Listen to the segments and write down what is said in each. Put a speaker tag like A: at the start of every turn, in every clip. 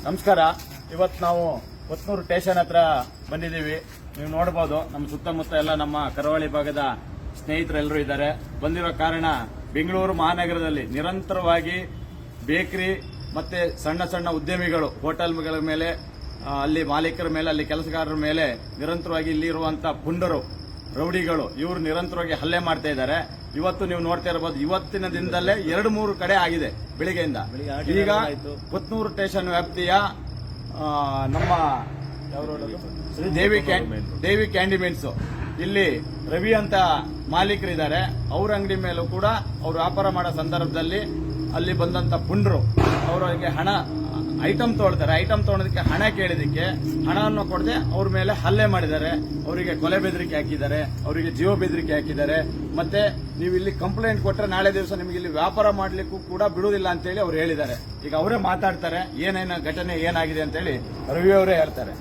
A: ನಮಸ್ಕಾರ. ಇವತ್ತು ನಾವು ಕೊತ್ನೂರು ಸ್ಟೇಷನ್ ಹತ್ರ ಬಂದಿದ್ದೀವಿ. ನೀವು ನೋಡಬಹುದು ನಮ್ಮ ಸುತ್ತಮುತ್ತ ಎಲ್ಲ ನಮ್ಮ ಕರಾವಳಿ ಭಾಗದ ಸ್ನೇಹಿತರೆಲ್ಲರೂ ಇದ್ದಾರೆ. ಬಂದಿರೋ ಕಾರಣ ಬೆಂಗಳೂರು ಮಹಾನಗರದಲ್ಲಿ ನಿರಂತರವಾಗಿ ಬೇಕರಿ ಮತ್ತೆ ಸಣ್ಣ ಸಣ್ಣ ಉದ್ಯಮಿಗಳು ಹೋಟೆಲ್ಗಳ ಮೇಲೆ, ಅಲ್ಲಿ ಮಾಲೀಕರ ಮೇಲೆ, ಅಲ್ಲಿ ಕೆಲಸಗಾರರ ಮೇಲೆ ನಿರಂತರವಾಗಿ ಇಲ್ಲಿರುವಂತಹ ಪುಂಡರು, ರೌಡಿಗಳು ಇವರು ನಿರಂತರವಾಗಿ ಹಲ್ಲೆ ಮಾಡ್ತಾ ಇದ್ದಾರೆ. ಇವತ್ತು ನೀವು ನೋಡ್ತಾ ಇರಬಹುದು, ಇವತ್ತಿನ ದಿನದಲ್ಲೇ 2-3 ಕಡೆ ಆಗಿದೆ ಬೆಳಿಗ್ಗೆಯಿಂದ. ಈಗ ಕೊತ್ನೂರು ಸ್ಟೇಷನ್ ವ್ಯಾಪ್ತಿಯ ನಮ್ಮ ದೇವಿ ಕ್ಯಾಂಡಿಮೆಂಟ್ಸ್ ಇಲ್ಲಿ ರವಿ ಅಂತ ಮಾಲೀಕರಿದ್ದಾರೆ. ಅವ್ರ ಅಂಗಡಿ ಮೇಲೂ ಕೂಡ ಅವ್ರು ವ್ಯಾಪಾರ ಮಾಡೋ ಸಂದರ್ಭದಲ್ಲಿ ಅಲ್ಲಿ ಬಂದಂತ ಪುಂಡರು ಅವರಿಗೆ ಐಟಮ್ ತೊಗೊಳ್ತಾರೆ. ಐಟಮ್ ತೊಗೊಳೋದಕ್ಕೆ ಹಣ ಕೇಳಿದಕ್ಕೆ ಹಣವನ್ನು ಕೊಡದೆ ಅವ್ರ ಮೇಲೆ ಹಲ್ಲೆ ಮಾಡಿದ್ದಾರೆ. ಅವರಿಗೆ ಕೊಲೆ ಬೆದರಿಕೆ ಹಾಕಿದ್ದಾರೆ, ಅವರಿಗೆ ಜೀವ ಬೆದರಿಕೆ ಹಾಕಿದ್ದಾರೆ. ಮತ್ತೆ ನೀವು ಇಲ್ಲಿ ಕಂಪ್ಲೇಂಟ್ ಕೊಟ್ಟರೆ ನಾಳೆ ದಿವಸ ನಿಮಗೆ ಇಲ್ಲಿ ವ್ಯಾಪಾರ ಮಾಡ್ಲಿಕ್ಕೂ ಕೂಡ ಬಿಡುವುದಿಲ್ಲ ಅಂತೇಳಿ ಅವ್ರು ಹೇಳಿದ್ದಾರೆ. ಈಗ ಅವರೇ ಮಾತಾಡ್ತಾರೆ, ಏನೇನು ಘಟನೆ ಏನಾಗಿದೆ ಅಂತೇಳಿ ರವಿ ಅವರೇ ಹೇಳ್ತಾರೆ.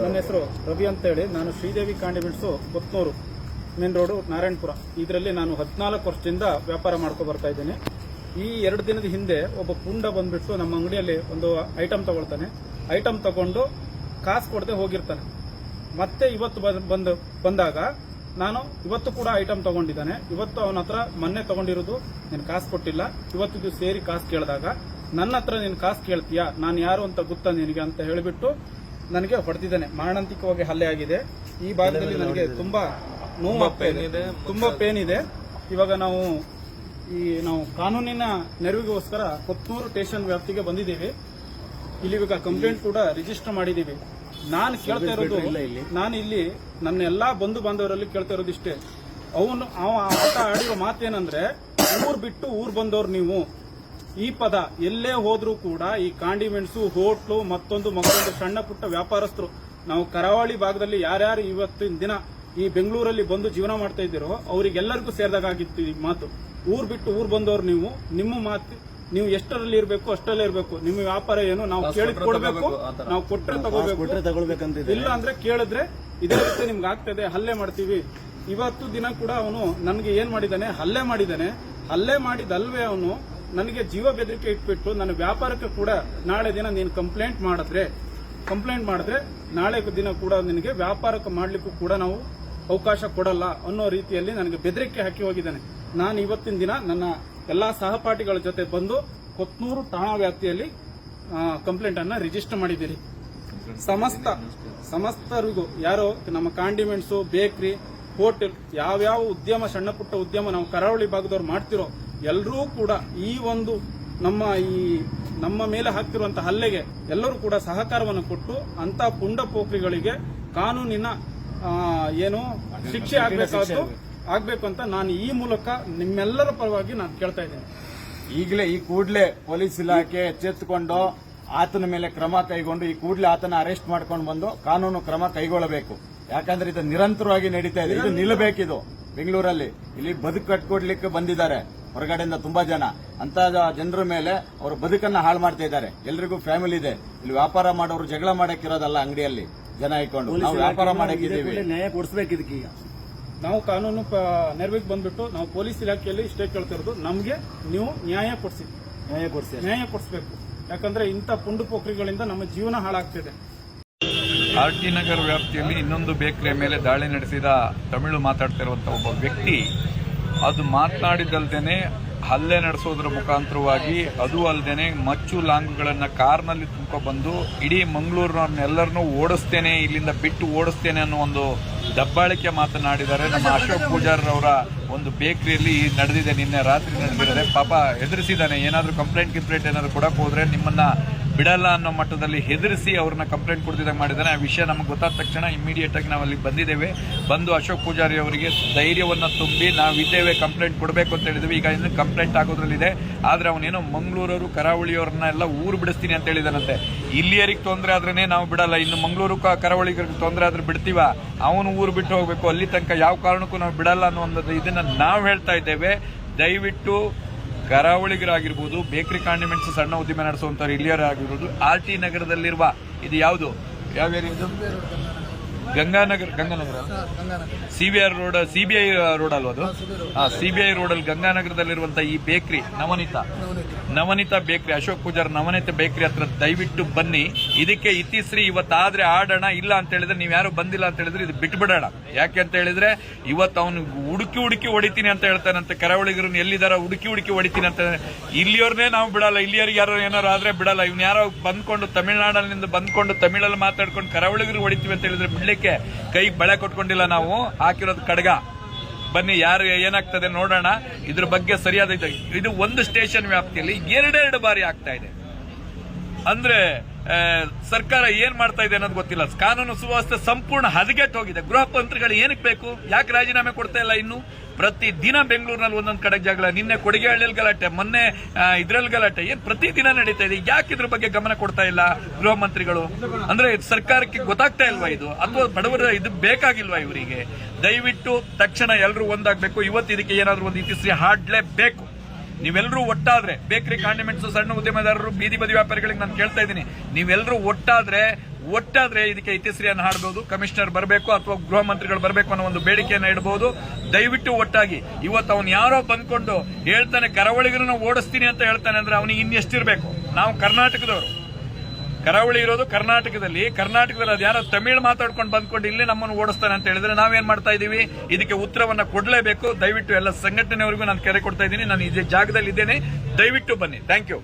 B: ನನ್ನ ಹೆಸರು ರವಿ ಅಂತ ಹೇಳಿ, ನಾನು Sridevi condiments Kothnur main road Narayanapura. ಇದರಲ್ಲಿ ನಾನು 14 ವರ್ಷದಿಂದ ವ್ಯಾಪಾರ ಮಾಡ್ಕೊಂಡು ಬರ್ತಾ ಇದ್ದೀನಿ. ಈ 2 ದಿನದ ಹಿಂದೆ ಒಬ್ಬ ಪುಂಡ ಬಂದ್ಬಿಟ್ಟು ನಮ್ಮ ಅಂಗಡಿಯಲ್ಲಿ ಒಂದು ಐಟಮ್ ತಗೊಳ್ತಾನೆ. ಐಟಮ್ ತಗೊಂಡು ಕಾಸು ಕೊಡದೆ ಹೋಗಿರ್ತಾನೆ. ಮತ್ತೆ ಇವತ್ತು ಬಂದಾಗ ನಾನು ಇವತ್ತು ಕೂಡ ಐಟಮ್ ತಗೊಂಡಿದ್ದಾನೆ. ಇವತ್ತು ಅವನ ಹತ್ರ ಮೊನ್ನೆ ತಗೊಂಡಿರೋದು ನೀನು ಕಾಸು ಕೊಟ್ಟಿಲ್ಲ, ಇವತ್ತಿದು ಸೇರಿ ಕಾಸು ಕೇಳಿದಾಗ ನನ್ನ ಹತ್ರ ನೀನು ಕಾಸು ಕೇಳ್ತೀಯಾ, ನಾನು ಯಾರು ಅಂತ ಗೊತ್ತಾ ನಿನಗೆ ಅಂತ ಹೇಳಿಬಿಟ್ಟು ನನಗೆ ಹೊಡೆದಿದ್ದಾನೆ. ಮಾರಣಾಂತಿಕವಾಗಿ ಹಲ್ಲೆ ಆಗಿದೆ. ಈ ಭಾಗದಲ್ಲಿ ನನಗೆ ತುಂಬಾ ನೋವಾಗ್ತಾ ಇದೆ, ತುಂಬಾ ಪೇನ್ ಇದೆ. ಇವಾಗ ನಾವು ಕಾನೂನಿನ ನೆರವಿಗೋಸ್ಕರ ಕೊತ್ನೂರು ಸ್ಟೇಷನ್ ವ್ಯಾಪ್ತಿಗೆ ಬಂದಿದ್ದೀವಿ. ಇಲ್ಲಿ ಇವಾಗ ಕಂಪ್ಲೇಂಟ್ ಕೂಡ ರಿಜಿಸ್ಟರ್ ಮಾಡಿದ್ದೀವಿ. ನಾನು ಕೇಳ್ತಾ ಇರೋದು, ನಾನು ಇಲ್ಲಿ ನನ್ನ ಎಲ್ಲಾ ಬಂಧು ಬಾಂಧವರಲ್ಲಿ ಕೇಳ್ತಾ ಇರೋದು ಇಷ್ಟೇ. ಅವ ಆಟ ಆಡಿರೋ ಮಾತೇನಂದ್ರೆ, ಊರ್ ಬಿಟ್ಟು ಊರ್ ಬಂದವ್ರು ನೀವು. ಈ ಪದ ಎಲ್ಲೇ ಹೋದ್ರೂ ಕೂಡ ಈ ಕಾಂಡಿಮೆಂಟ್ಸು, ಹೋಟ್ಲು, ಮತ್ತೊಂದು ಸಣ್ಣ ಪುಟ್ಟ ವ್ಯಾಪಾರಸ್ಥರು, ನಾವು ಕರಾವಳಿ ಭಾಗದಲ್ಲಿ ಯಾರ್ಯಾರು ಇವತ್ತಿನ ದಿನ ಈ ಬೆಂಗಳೂರಲ್ಲಿ ಬಂದು ಜೀವನ ಮಾಡ್ತಾ ಇದ್ದೀರೋ ಅವರಿಗೆಲ್ಲರಿಗೂ ಸೇರಿದಾಗಿತ್ತು ಈ ಮಾತು. ಊರ್ ಬಿಟ್ಟು ಊರ್ ಬಂದವ್ರು ನೀವು. ನಿಮ್ಮ ಮಾತು ನೀವು ಎಷ್ಟರಲ್ಲಿ ಇರಬೇಕು ಅಷ್ಟರಲ್ಲೇ ಇರಬೇಕು. ನಿಮ್ಮ ವ್ಯಾಪಾರ ಏನು, ನಾವು ಕೇಳಿದ್ ಕೊಡಬೇಕು, ನಾವು ಕೊಟ್ಟರೆ ತಗೋಬೇಕು, ಇಲ್ಲ ಅಂದ್ರೆ ಕೇಳಿದ್ರೆ ಇದೇ ರೀತಿ ನಿಮ್ಗೆ ಆಗ್ತದೆ, ಹಲ್ಲೆ ಮಾಡ್ತೀವಿ. ಇವತ್ತು ದಿನ ಕೂಡ ಅವನು ನನಗೆ ಏನ್ ಮಾಡಿದ್ದಾನೆ, ಹಲ್ಲೆ ಮಾಡಿದ್ದಾನೆ. ಹಲ್ಲೆ ಮಾಡಿದಲ್ವೇ ಅವನು ನನಗೆ ಜೀವ ಬೆದರಿಕೆ ಇಟ್ಬಿಟ್ಟು ನನ್ನ ವ್ಯಾಪಾರಕ್ಕೆ ಕೂಡ ನಾಳೆ ದಿನ ನೀನು ಕಂಪ್ಲೇಂಟ್ ಮಾಡಿದ್ರೆ ನಾಳೆ ದಿನ ಕೂಡ ನಿನಗೆ ವ್ಯಾಪಾರಕ್ಕೆ ಮಾಡ್ಲಿಕ್ಕೂ ಕೂಡ ನಾವು ಅವಕಾಶ ಕೊಡಲ್ಲ ಅನ್ನೋ ರೀತಿಯಲ್ಲಿ ನನಗೆ ಬೆದರಿಕೆ ಹಾಕಿ ಹೋಗಿದ್ದಾನೆ. ನಾನು ಇವತ್ತಿನ ದಿನ ನನ್ನ ಎಲ್ಲಾ ಸಹಪಾಠಿಗಳ ಜೊತೆ ಬಂದು ಕೊತ್ನೂರು ಠಾಣಾ ವ್ಯಾಪ್ತಿಯಲ್ಲಿ ಕಂಪ್ಲೇಂಟ್ ಅನ್ನ ರಿಜಿಸ್ಟರ್ ಮಾಡಿದ್ದೀರಿ. ಸಮಸ್ತರಿಗೂ ಯಾರೋ ನಮ್ಮ ಕಾಂಡಿಮೆಂಟ್ಸು, ಬೇಕರಿ, ಹೋಟೆಲ್, ಯಾವ್ಯಾವ ಉದ್ಯಮ, ಸಣ್ಣ ಪುಟ್ಟ ಉದ್ಯಮ ನಾವು ಕರಾವಳಿ ಭಾಗದವ್ರು ಮಾಡ್ತಿರೋ ಎಲ್ಲರೂ ಕೂಡ ಈ ಒಂದು ನಮ್ಮ ಮೇಲೆ ಹಾಕ್ತಿರುವಂತಹ ಹಲ್ಲೆಗೆ ಎಲ್ಲರೂ ಕೂಡ ಸಹಕಾರವನ್ನು ಕೊಟ್ಟು ಅಂತ ಪುಂಡ ಪೋಖ್ರಿಗಳಿಗೆ ಕಾನೂನಿನ ಏನು ಶಿಕ್ಷೆ ಆಗ್ಬೇಕು ಅಂತ ನಾನು ಈ ಮೂಲಕ ನಿಮ್ಮೆಲ್ಲರ ಪರವಾಗಿ ನಾನು ಕೇಳ್ತಾ ಇದ್ದೇನೆ.
A: ಈಗಲೇ ಈ ಕೂಡಲೇ ಪೊಲೀಸ್ ಇಲಾಖೆ ಎಚ್ಚೆತ್ತುಕೊಂಡು ಆತನ ಮೇಲೆ ಕ್ರಮ ಕೈಗೊಂಡು ಈ ಕೂಡಲೇ ಆತನ ಅರೆಸ್ಟ್ ಮಾಡ್ಕೊಂಡು ಬಂದು ಕಾನೂನು ಕ್ರಮ ಕೈಗೊಳ್ಳಬೇಕು. ಯಾಕಂದ್ರೆ ಇದು ನಿರಂತರವಾಗಿ ನಡೀತಾ ಇದೆ, ಇದು ನಿಲ್ಲಬೇಕಿದು. ಬೆಂಗಳೂರಲ್ಲಿ ಇಲ್ಲಿ ಬದುಕು ಕಟ್ಕೊಡ್ಲಿಕ್ಕೆ ಬಂದಿದ್ದಾರೆ ಹೊರಗಡೆಯಿಂದ ತುಂಬಾ ಜನ. ಅಂತ ಜನರ ಮೇಲೆ ಅವರ ಬದುಕನ್ನ ಹಾಳು ಮಾಡ್ತಾ ಇದ್ದಾರೆ. ಎಲ್ರಿಗೂ ಫ್ಯಾಮಿಲಿ ಇದೆ. ಇಲ್ಲಿ ವ್ಯಾಪಾರ ಮಾಡೋರು ಜಗಳ ಮಾಡಕ್ಕಿರೋದಲ್ಲ, ಅಂಗಡಿಯಲ್ಲಿ ಜನ ಇಟ್ಕೊಂಡು ನಾವು ವ್ಯಾಪಾರ ಮಾಡಕ್ಕಿದ್ದೀವಿ.
B: ನ್ಯಾಯ ಕೊಡಿಸಬೇಕಿದಕ್ಕೆ ನಾವು ಕಾನೂನು ನೆರವಿಗೆ ಬಂದ್ಬಿಟ್ಟು ನಾವು ಪೊಲೀಸ್ ಇಲಾಖೆಯಲ್ಲಿ ಇಷ್ಟೇ ಕೇಳ್ತಿರೋದು, ನಮಗೆ ನೀವು ನ್ಯಾಯ ಕೊಡಿಸಬೇಕು. ಯಾಕಂದ್ರೆ ಇಂಥ ಪುಂಡು ಪೋಖ್ರಿಗಳಿಂದ ನಮ್ಮ ಜೀವನ ಹಾಳಾಗ್ತಿದೆ.
C: ಆರ್ಟಿ ನಗರ್ ವ್ಯಾಪ್ತಿಯಲ್ಲಿ ಇನ್ನೊಂದು ಬೇಕರಿಯ ಮೇಲೆ ದಾಳಿ ನಡೆಸಿದ ತಮಿಳು ಮಾತಾಡ್ತಿರುವಂತಹ ಒಬ್ಬ ವ್ಯಕ್ತಿ ಅದು ಮಾತನಾಡಿದಲ್ದೇನೆ ಹಲ್ಲೆ ನಡೆಸೋದ್ರ ಮುಖಾಂತರವಾಗಿ, ಅದು ಅಲ್ಲದೇನೆ ಮಚ್ಚು ಲಾಂಗ್ಗಳನ್ನ ಕಾರ್ನಲ್ಲಿ ತುಂಬಿಕೊಂಡು ಇಡೀ ಮಂಗಳೂರಿನವ್ರನ್ನೆಲ್ಲರನ್ನೂ ಓಡಿಸ್ತೇನೆ, ಇಲ್ಲಿಂದ ಬಿಟ್ಟು ಓಡಿಸ್ತೇನೆ ಅನ್ನೋ ಒಂದು ದಬ್ಬಾಳಿಕೆ ಮಾತನಾಡಿದ್ದಾರೆ. ನಮ್ಮ ಅಶೋಕ್ ಪೂಜಾರ್ ಅವರ ಒಂದು ಬೇಕರಿಯಲ್ಲಿ ನಡೆದಿದೆ, ನಿನ್ನೆ ರಾತ್ರಿ ನಡೆದಿದೆ. ಪಾಪ ಹೆದರಿಸಿದ್ದಾನೆ, ಏನಾದರೂ ಕಂಪ್ಲೇಂಟ್ ಏನಾದ್ರು ಕೊಡಕ್ಕೆ ಹೋದ್ರೆ ನಿಮ್ಮನ್ನ ಬಿಡಲ್ಲ ಅನ್ನೋ ಮಟ್ಟದಲ್ಲಿ ಹೆದರಿಸಿ ಅವ್ರನ್ನ ಕಂಪ್ಲೇಂಟ್ ಕೊಡ್ತಿದ್ದಾಗ ಮಾಡಿದ್ದಾನೆ. ಆ ವಿಷಯ ನಮಗೆ ಗೊತ್ತಾದ ತಕ್ಷಣ ಇಮಿಡಿಯೇಟ್ ಆಗಿ ನಾವು ಅಲ್ಲಿ ಬಂದಿದ್ದೇವೆ. ಬಂದು ಅಶೋಕ್ ಪೂಜಾರಿ ಅವರಿಗೆ ಧೈರ್ಯವನ್ನ ತುಂಬಿ ನಾವಿದ್ದೇವೆ, ಕಂಪ್ಲೇಂಟ್ ಕೊಡಬೇಕು ಅಂತ ಹೇಳಿದ್ವಿ. ಈಗ ಇನ್ನು ಕಂಪ್ಲೇಂಟ್ ಆಗೋದ್ರಲ್ಲಿದೆ. ಆದ್ರೆ ಅವನೇನೋ ಮಂಗಳೂರವರು, ಕರಾವಳಿಯವ್ರನ್ನ ಎಲ್ಲ ಊರು ಬಿಡಿಸ್ತೀನಿ ಅಂತ ಹೇಳಿದಾನಂತೆ. ಇಲ್ಲಿಯರಿಗೆ ತೊಂದರೆ ಆದ್ರೇನೆ ನಾವು ಬಿಡಲ್ಲ, ಇನ್ನು ಮಂಗಳೂರು ಕರಾವಳಿಗರಿಗೆ ತೊಂದರೆ ಆದ್ರೆ ಬಿಡ್ತೀವ, ಅವನು ಊರು ಬಿಟ್ಟು ಹೋಗ್ಬೇಕು, ಅಲ್ಲಿ ತನಕ ಯಾವ ಕಾರಣಕ್ಕೂ ನಾವು ಬಿಡಲ್ಲ ಅನ್ನೋ ಒಂದು ಇದನ್ನ ನಾವು ಹೇಳ್ತಾ ಇದ್ದೇವೆ. ದಯವಿಟ್ಟು ಕರಾವಳಿಗರಾಗಿರ್ಬೋದು, ಬೇಕರಿ ಕಾಂಡಿಮೆಂಟ್ಸ್ ಸಣ್ಣ ಉದ್ದಿಮೆ ನಡೆಸುವಂತವ್ರು ಇಲ್ಲಿಯರಾಗಿರ್ಬೋದು, ಆರ್ಟಿ ನಗರದಲ್ಲಿರುವ ಇದು ಯಾವುದು, ಯಾವ ಏರಿಯಾ ಇದು? ಗಂಗಾನಗರ ಸಿಬಿಐ ರೋಡ್ ಅಲ್ವಾ ಅದು? ಸಿಬಿಐ ರೋಡಲ್ಲಿ ಗಂಗಾನಗರದಲ್ಲಿರುವಂತಹ ಈ ಬೇಕರಿ ನವನೀತಾ ಬೇಕ್ರಿ, ಅಶೋಕ್ ಪೂಜಾರ್ ನವನೀತಾ ಬೇಕ್ರಿ ಹತ್ರ ದಯವಿಟ್ಟು ಬನ್ನಿ. ಇದಕ್ಕೆ ಇತಿಶ್ರೀ ಇವತ್ತಾದ್ರೆ ಆಡೋಣ, ಇಲ್ಲ ಅಂತ ಹೇಳಿದ್ರೆ ನೀವು ಯಾರು ಬಂದಿಲ್ಲ ಅಂತ ಹೇಳಿದ್ರೆ ಇದು ಬಿಟ್ಬಿಡೋಣ. ಯಾಕೆ ಅಂತ ಹೇಳಿದ್ರೆ ಇವತ್ತು ಅವನು ಹುಡುಕಿ ಹೊಡಿತೀನಿ ಅಂತ ಹೇಳ್ತಾನಂತೆ. ಕರಾವಳಿಗರನ್ನ ಎಲ್ಲಿದಾರ ಹುಡುಕಿ ಹೊಡಿತೀನಿ ಅಂತ. ಇಲ್ಲಿಯವ್ರನ್ನೇ ನಾವು ಬಿಡಲ್ಲ, ಇಲ್ಲಿಯವ್ರಿಗೆ ಯಾರು ಏನಾರು ಆದ್ರೆ ಬಿಡಲ್ಲ. ಇವ್ನು ಯಾರೋ ಬಂದ್ಕೊಂಡು ತಮಿಳ್ನಾಡಿನಿಂದ ಬಂದ್ಕೊಂಡು ತಮಿಳಲ್ಲಿ ಮಾತಾಡ್ಕೊಂಡು ಕರಾವಳಿಗರು ಹೊಡಿತೀವಿ ಅಂತ ಹೇಳಿದ್ರೆ ಬಿಡ್ಲಿಕ್ಕೆ ಕೈಗೆ ಬಳೆ ಕೊಟ್ಕೊಂಡಿಲ್ಲ ನಾವು, ಹಾಕಿರೋದು ಕಡ್ಗ. ಬನ್ನಿ ಯಾರು ಏನಾಗ್ತದೆ ನೋಡೋಣ. ಇದ್ರ ಬಗ್ಗೆ ಸರಿಯಾದ ಇದು ಒಂದು ಸ್ಟೇಷನ್ ವ್ಯಾಪ್ತಿಯಲ್ಲಿ ಎರಡೆರಡು ಬಾರಿ ಆಗ್ತಾ ಇದೆ ಅಂದ್ರೆ ಸರ್ಕಾರ ಏನ್ ಮಾಡ್ತಾ ಇದೆ ಅನ್ನೋದು ಗೊತ್ತಿಲ್ಲ. ಕಾನೂನು ಸುವ್ಯವಸ್ಥೆ ಸಂಪೂರ್ಣ ಹದಗೆಟ್ಟು ಹೋಗಿದೆ. ಗೃಹ ಮಂತ್ರಿಗಳು ಏನಕ್ಕೆ ಬೇಕು? ಯಾಕೆ ರಾಜೀನಾಮೆ ಕೊಡ್ತಾ ಇಲ್ಲ? ಇನ್ನು ಪ್ರತಿ ದಿನ ಬೆಂಗಳೂರಿನಲ್ಲಿ ಒಂದೊಂದು ಕಡೆ ಜಗಳ. ನಿನ್ನೆ ಕೊಡಿಗೆಹಳ್ಳಿಯಲ್ಲಿ ಗಲಾಟೆ, ಮೊನ್ನೆ ಇದ್ರಲ್ಲಿ ಗಲಾಟೆ, ಏನ್ ಪ್ರತಿದಿನ ನಡೀತಾ ಇದೆ. ಯಾಕೆ ಇದ್ರ ಬಗ್ಗೆ ಗಮನ ಕೊಡ್ತಾ ಇಲ್ಲ ಗೃಹ ಮಂತ್ರಿಗಳು? ಅಂದ್ರೆ ಸರ್ಕಾರಕ್ಕೆ ಗೊತ್ತಾಗ್ತಾ ಇಲ್ವಾ ಇದು, ಅಥವಾ ಬಡವರ ಇದು ಬೇಕಾಗಿಲ್ವಾ ಇವರಿಗೆ? ದಯವಿಟ್ಟು ತಕ್ಷಣ ಎಲ್ಲರೂ ಒಂದಾಗಬೇಕು. ಇವತ್ತು ಇದಕ್ಕೆ ಏನಾದ್ರೂ ಒಂದು ಇತಿಶ್ರೀ ಹಾಡ್ಲೇಬೇಕು. ನೀವೆಲ್ಲರೂ ಒಟ್ಟಾದ್ರೆ, ಬೇಕರಿ, ಕಾಂಡಿಮೆಂಟ್ಸ್, ಸಣ್ಣ ಉದ್ಯಮದಾರರು, ಬೀದಿ ಬದಿ ವ್ಯಾಪಾರಿಗಳಿಗೆ ನಾನು ಕೇಳ್ತಾ ಇದ್ದೀನಿ, ನೀವೆಲ್ಲರೂ ಒಟ್ಟಾದ್ರೆ ಇದಕ್ಕೆ ಇತಿಶ್ರೀಯನ್ನು ಹಾಡಬಹುದು. ಕಮಿಷನರ್ ಬರಬೇಕು ಅಥವಾ ಗೃಹ ಮಂತ್ರಿಗಳು ಬರಬೇಕು ಅನ್ನೋ ಒಂದು ಬೇಡಿಕೆಯನ್ನು ಇಡಬಹುದು. ದಯವಿಟ್ಟು ಒಟ್ಟಾಗಿ. ಇವತ್ತು ಅವನು ಯಾರೋ ಬಂದ್ಕೊಂಡು ಹೇಳ್ತಾನೆ ಕರಾವಳಿಗರನ್ನ ಓಡಿಸ್ತೀನಿ ಅಂತ ಹೇಳ್ತಾನೆ ಅಂದ್ರೆ ಅವನಿಗೆ ಇನ್ನೆಷ್ಟಿರ್ಬೇಕು? ನಾವು ಕರ್ನಾಟಕದವರು, ಕರಾವಳಿ ಇರೋದು ಕರ್ನಾಟಕದಲ್ಲಿ ಅದು ಯಾರೋ ತಮಿಳು ಮಾತಾಡ್ಕೊಂಡು ಬಂದ್ಕೊಂಡು ಇಲ್ಲಿ ನಮ್ಮನ್ನು ಓಡಿಸ್ತಾನೆ ಅಂತ ಹೇಳಿದ್ರೆ ನಾವೇನ್ ಮಾಡ್ತಾ ಇದೀವಿ? ಇದಕ್ಕೆ ಉತ್ತರವನ್ನ ಕೊಡಲೇಬೇಕು. ದಯವಿಟ್ಟು ಎಲ್ಲ ಸಂಘಟನೆಯವರಿಗೂ ನಾನು ಕರೆ ಕೊಡ್ತಾ ಇದ್ದೀನಿ. ನಾನು ಇದೇ ಜಾಗದಲ್ಲಿ ಇದ್ದೇನೆ, ದಯವಿಟ್ಟು ಬನ್ನಿ. Thank you.